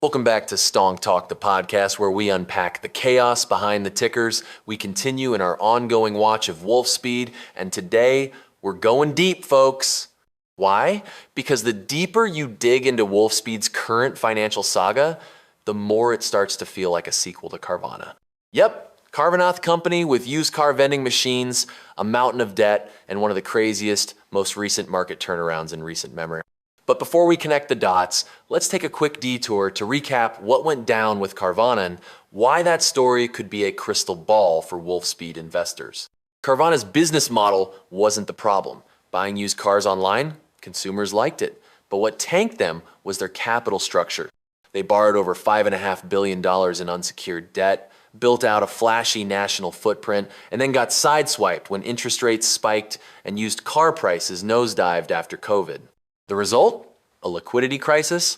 Welcome back to Stonk Talk, the podcast where we unpack the chaos behind the tickers. We continue in our ongoing watch of Wolfspeed, and today we're going deep, folks. Why? Because the deeper you dig into Wolfspeed's current financial saga, the more it starts to feel like a sequel to Carvana. Yep, Carvana Company with used car vending machines, a mountain of debt, and one of the craziest, most recent market turnarounds in recent memory. But before we connect the dots, let's take a quick detour to recap what went down with Carvana and why that story could be a crystal ball for Wolfspeed investors. Carvana's business model wasn't the problem. Buying used cars online, consumers liked it. But what tanked them was their capital structure. They borrowed over $5.5 billion in unsecured debt, built out a flashy national footprint, and then got sideswiped when interest rates spiked and used car prices nosedived after COVID. The result? A liquidity crisis?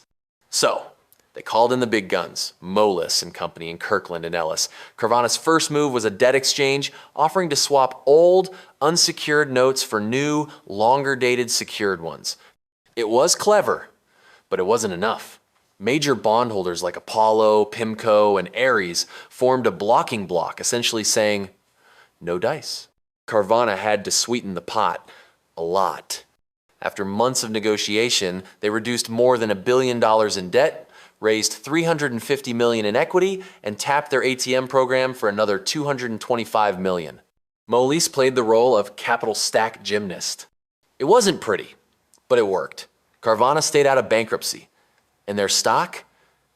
So, they called in the big guns, Moelis Company and Kirkland Ellis. Carvana's first move was a debt exchange, offering to swap old, unsecured notes for new, longer-dated secured ones. It was clever, but it wasn't enough. Major bondholders like Apollo, PIMCO, and Ares formed a blocking block, essentially saying, no dice. Carvana had to sweeten the pot a lot. After months of negotiation, they reduced more than $1 billion in debt, raised $350 million in equity, and tapped their ATM program for another $225 million. Moelis played the role of capital stack gymnast. It wasn't pretty, but it worked. Carvana stayed out of bankruptcy, and their stock,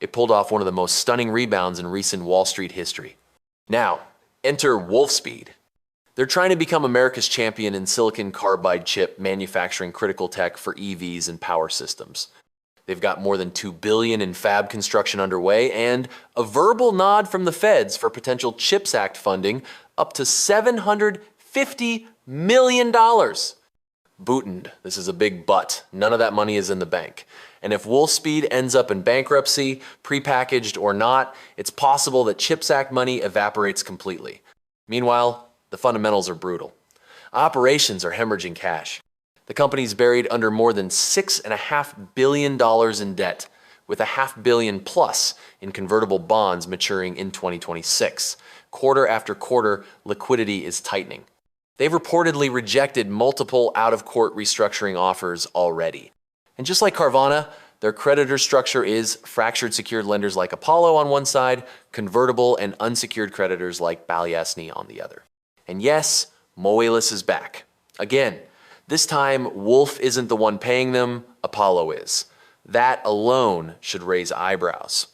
it pulled off one of the most stunning rebounds in recent Wall Street history. Now, enter Wolfspeed. They're trying to become America's champion in silicon carbide chip manufacturing critical tech for EVs and power systems. They've got more than $2 billion in fab construction underway and a verbal nod from the feds for potential CHIPS Act funding up to $750 million. Bootened, this is a big but. None of that money is in the bank. And if Wolfspeed ends up in bankruptcy, prepackaged or not, it's possible that CHIPS Act money evaporates completely. Meanwhile, the fundamentals are brutal. Operations are hemorrhaging cash. The company's buried under more than $6.5 billion in debt, with $500 million plus in convertible bonds maturing in 2026. Quarter after quarter, liquidity is tightening. They've reportedly rejected multiple out-of-court restructuring offers already. And just like Carvana, their creditor structure is fractured secured lenders like Apollo on one side, convertible and unsecured creditors like Balyasny on the other. And yes, Moelis is back. Again, this time Wolf isn't the one paying them, Apollo is. That alone should raise eyebrows.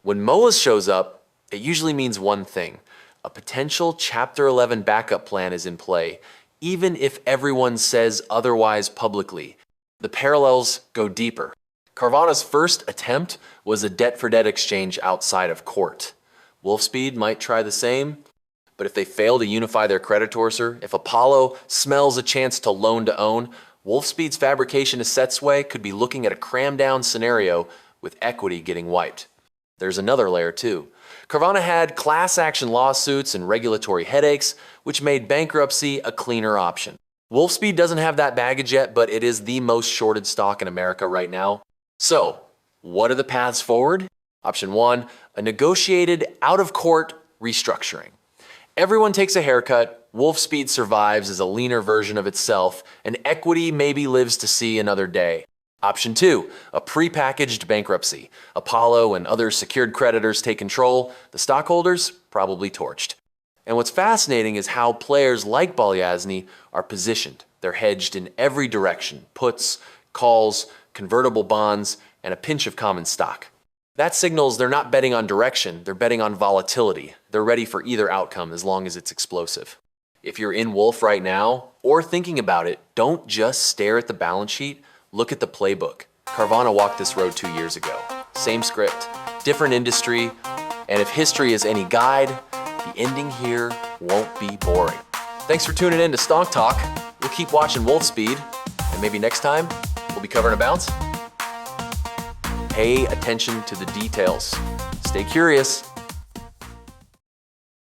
When Moelis shows up, it usually means one thing. A potential Chapter 11 backup plan is in play, even if everyone says otherwise publicly. The parallels go deeper. Carvana's first attempt was a debt-for-debt exchange outside of court. Wolfspeed might try the same. But if they fail to unify their creditors, if Apollo smells a chance to loan to own, Wolfspeed's fabrication assets way could be looking at a cram down scenario with equity getting wiped. There's another layer too. Carvana had class action lawsuits and regulatory headaches, which made bankruptcy a cleaner option. Wolfspeed doesn't have that baggage yet, but it is the most shorted stock in America right now. So, what are the paths forward? Option 1, a negotiated out-of-court restructuring. Everyone takes a haircut, Wolfspeed survives as a leaner version of itself, and equity maybe lives to see another day. Option 2, a prepackaged bankruptcy. Apollo and other secured creditors take control, the stockholders probably torched. And what's fascinating is how players like Balyasny are positioned. They're hedged in every direction, puts, calls, convertible bonds, and a pinch of common stock. That signals they're not betting on direction, they're betting on volatility. They're ready for either outcome as long as it's explosive. If you're in Wolf right now, or thinking about it, don't just stare at the balance sheet, look at the playbook. Carvana walked this road 2 years ago. Same script, different industry, and if history is any guide, the ending here won't be boring. Thanks for tuning in to Stonk Talk. We'll keep watching Wolfspeed, and maybe next time, we'll be covering a bounce. Pay attention to the details. Stay curious.